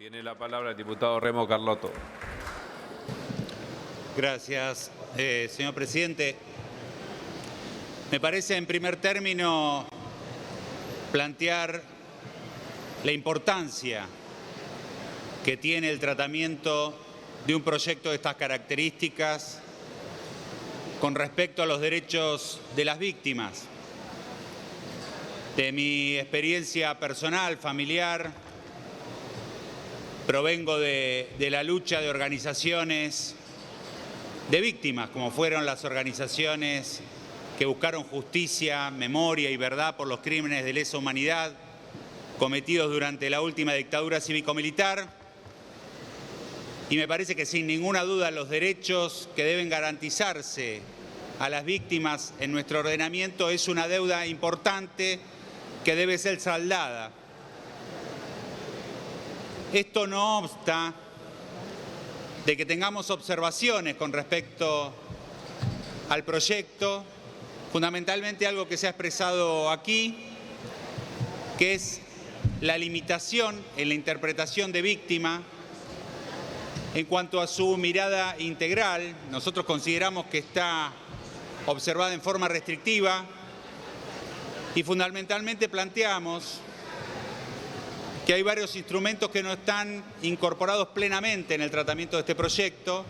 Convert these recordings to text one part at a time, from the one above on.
Tiene la palabra el diputado Remo Carlotto. Gracias, señor presidente. Me parece, en primer término, plantear la importancia que tiene el tratamiento de un proyecto de estas características con respecto a los derechos de las víctimas. De mi experiencia personal, familiar, provengo de la lucha de organizaciones de víctimas, como fueron las organizaciones que buscaron justicia, memoria y verdad por los crímenes de lesa humanidad cometidos durante la última dictadura cívico-militar. Y me parece que sin ninguna duda los derechos que deben garantizarse a las víctimas en nuestro ordenamiento es una deuda importante que debe ser saldada. Esto no obsta de que tengamos observaciones con respecto al proyecto, fundamentalmente algo que se ha expresado aquí, que es la limitación en la interpretación de víctima en cuanto a su mirada integral. Nosotros consideramos que está observada en forma restrictiva y fundamentalmente planteamos que hay varios instrumentos que no están incorporados plenamente en el tratamiento de este proyecto,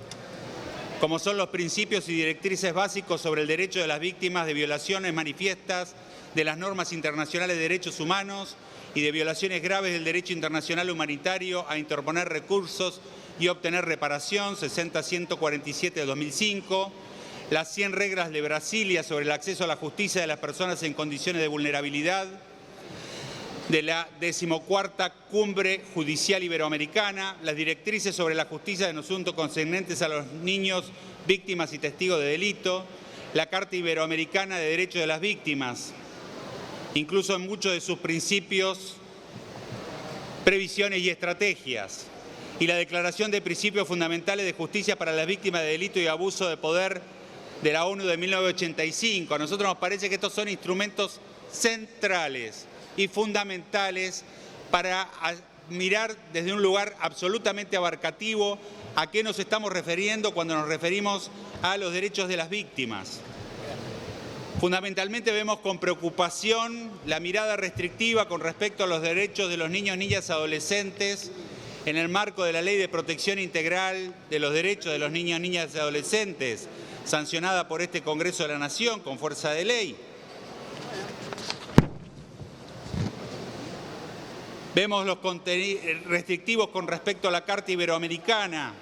como son los principios y directrices básicos sobre el derecho de las víctimas de violaciones manifiestas de las normas internacionales de derechos humanos y de violaciones graves del derecho internacional humanitario a interponer recursos y obtener reparación, 60.147 de 2005, las 100 reglas de Brasilia sobre el acceso a la justicia de las personas en condiciones de vulnerabilidad, de la 14ª Cumbre Judicial Iberoamericana, las directrices sobre la justicia en asuntos concernientes a los niños, víctimas y testigos de delito, la Carta Iberoamericana de Derechos de las Víctimas, incluso en muchos de sus principios, previsiones y estrategias, y la Declaración de Principios Fundamentales de Justicia para las Víctimas de Delito y Abuso de Poder de la ONU de 1985. A nosotros nos parece que estos son instrumentos centrales y fundamentales para mirar desde un lugar absolutamente abarcativo a qué nos estamos refiriendo cuando nos referimos a los derechos de las víctimas. Fundamentalmente vemos con preocupación la mirada restrictiva con respecto a los derechos de los niños, niñas y adolescentes en el marco de la Ley de Protección Integral de los Derechos de los Niños, Niñas y Adolescentes, sancionada por este Congreso de la Nación con fuerza de ley. Vemos los restrictivos con respecto a la Carta Iberoamericana,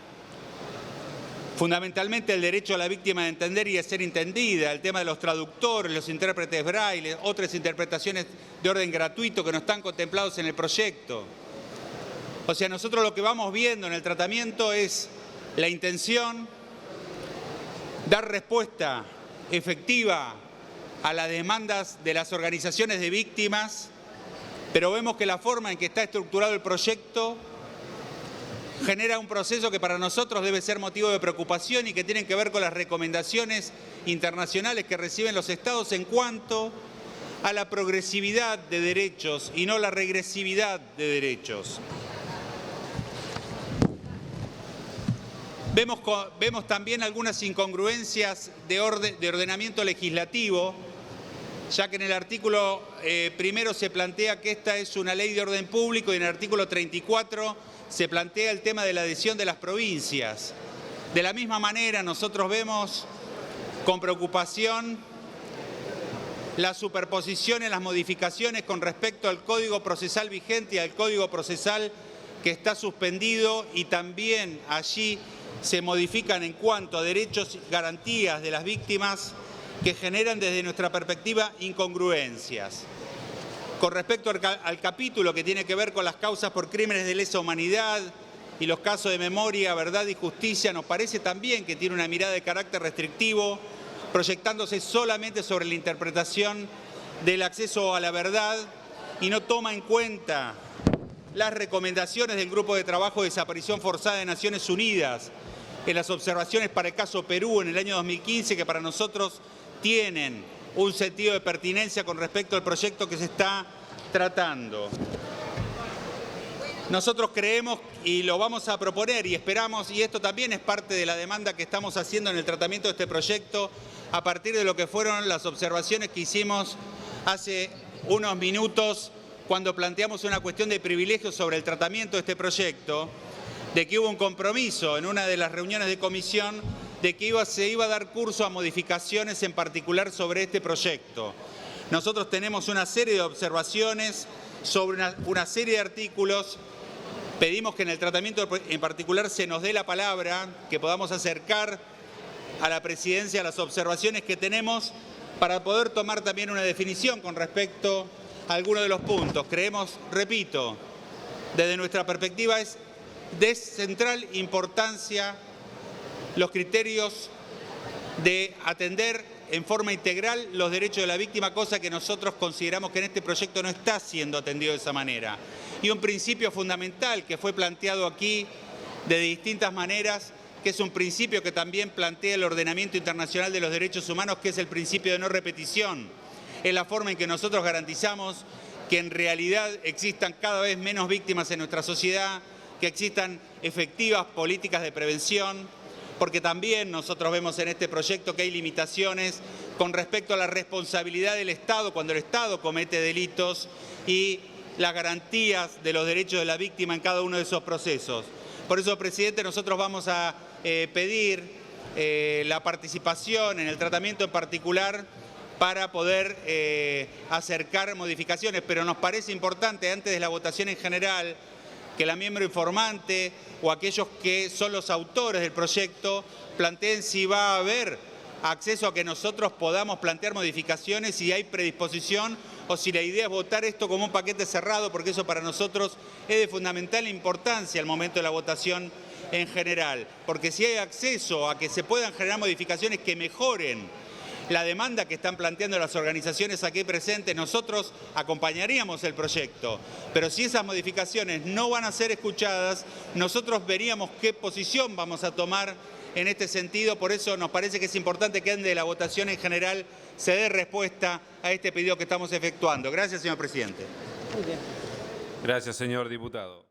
fundamentalmente el derecho a la víctima de entender y de ser entendida, el tema de los traductores, los intérpretes braille, otras interpretaciones de orden gratuito que no están contemplados en el proyecto. O sea, nosotros lo que vamos viendo en el tratamiento es la intención, dar respuesta efectiva a las demandas de las organizaciones de víctimas, pero vemos que la forma en que está estructurado el proyecto genera un proceso que para nosotros debe ser motivo de preocupación y que tienen que ver con las recomendaciones internacionales que reciben los estados en cuanto a la progresividad de derechos y no la regresividad de derechos. Vemos también algunas incongruencias de ordenamiento legislativo, ya que en el artículo primero se plantea que esta es una ley de orden público y en el artículo 34 se plantea el tema de la adhesión de las provincias. De la misma manera, nosotros vemos con preocupación la superposición en las modificaciones con respecto al Código Procesal vigente y al Código Procesal que está suspendido, y también allí se modifican en cuanto a derechos y garantías de las víctimas que generan desde nuestra perspectiva incongruencias. Con respecto al capítulo que tiene que ver con las causas por crímenes de lesa humanidad y los casos de memoria, verdad y justicia, nos parece también que tiene una mirada de carácter restrictivo, proyectándose solamente sobre la interpretación del acceso a la verdad y no toma en cuenta las recomendaciones del Grupo de Trabajo de Desaparición Forzada de Naciones Unidas en las observaciones para el caso Perú en el año 2015, que para nosotros tienen un sentido de pertinencia con respecto al proyecto que se está tratando. Nosotros creemos y lo vamos a proponer y esperamos, y esto también es parte de la demanda que estamos haciendo en el tratamiento de este proyecto, a partir de lo que fueron las observaciones que hicimos hace unos minutos cuando planteamos una cuestión de privilegios sobre el tratamiento de este proyecto, de que hubo un compromiso en una de las reuniones de comisión de que se iba a dar curso a modificaciones en particular sobre este proyecto. Nosotros tenemos una serie de observaciones sobre una serie de artículos. Pedimos que en el tratamiento en particular se nos dé la palabra, que podamos acercar a la presidencia las observaciones que tenemos para poder tomar también una definición con respecto a algunos de los puntos. Creemos, repito, desde nuestra perspectiva es de central importancia los criterios de atender en forma integral los derechos de la víctima, cosa que nosotros consideramos que en este proyecto no está siendo atendido de esa manera. Y un principio fundamental que fue planteado aquí de distintas maneras, que es un principio que también plantea el ordenamiento internacional de los derechos humanos, que es el principio de no repetición. Es la forma en que nosotros garantizamos que en realidad existan cada vez menos víctimas en nuestra sociedad, que existan efectivas políticas de prevención, porque también nosotros vemos en este proyecto que hay limitaciones con respecto a la responsabilidad del Estado cuando el Estado comete delitos y las garantías de los derechos de la víctima en cada uno de esos procesos. Por eso, presidente, nosotros vamos a pedir la participación en el tratamiento en particular para poder acercar modificaciones, pero nos parece importante antes de la votación en general que la miembro informante o aquellos que son los autores del proyecto planteen si va a haber acceso a que nosotros podamos plantear modificaciones, si hay predisposición o si la idea es votar esto como un paquete cerrado, porque eso para nosotros es de fundamental importancia al momento de la votación en general. Porque si hay acceso a que se puedan generar modificaciones que mejoren la demanda que están planteando las organizaciones aquí presentes, nosotros acompañaríamos el proyecto. Pero si esas modificaciones no van a ser escuchadas, nosotros veríamos qué posición vamos a tomar en este sentido. Por eso nos parece que es importante que antes de la votación en general se dé respuesta a este pedido que estamos efectuando. Gracias, señor presidente. Gracias, señor diputado.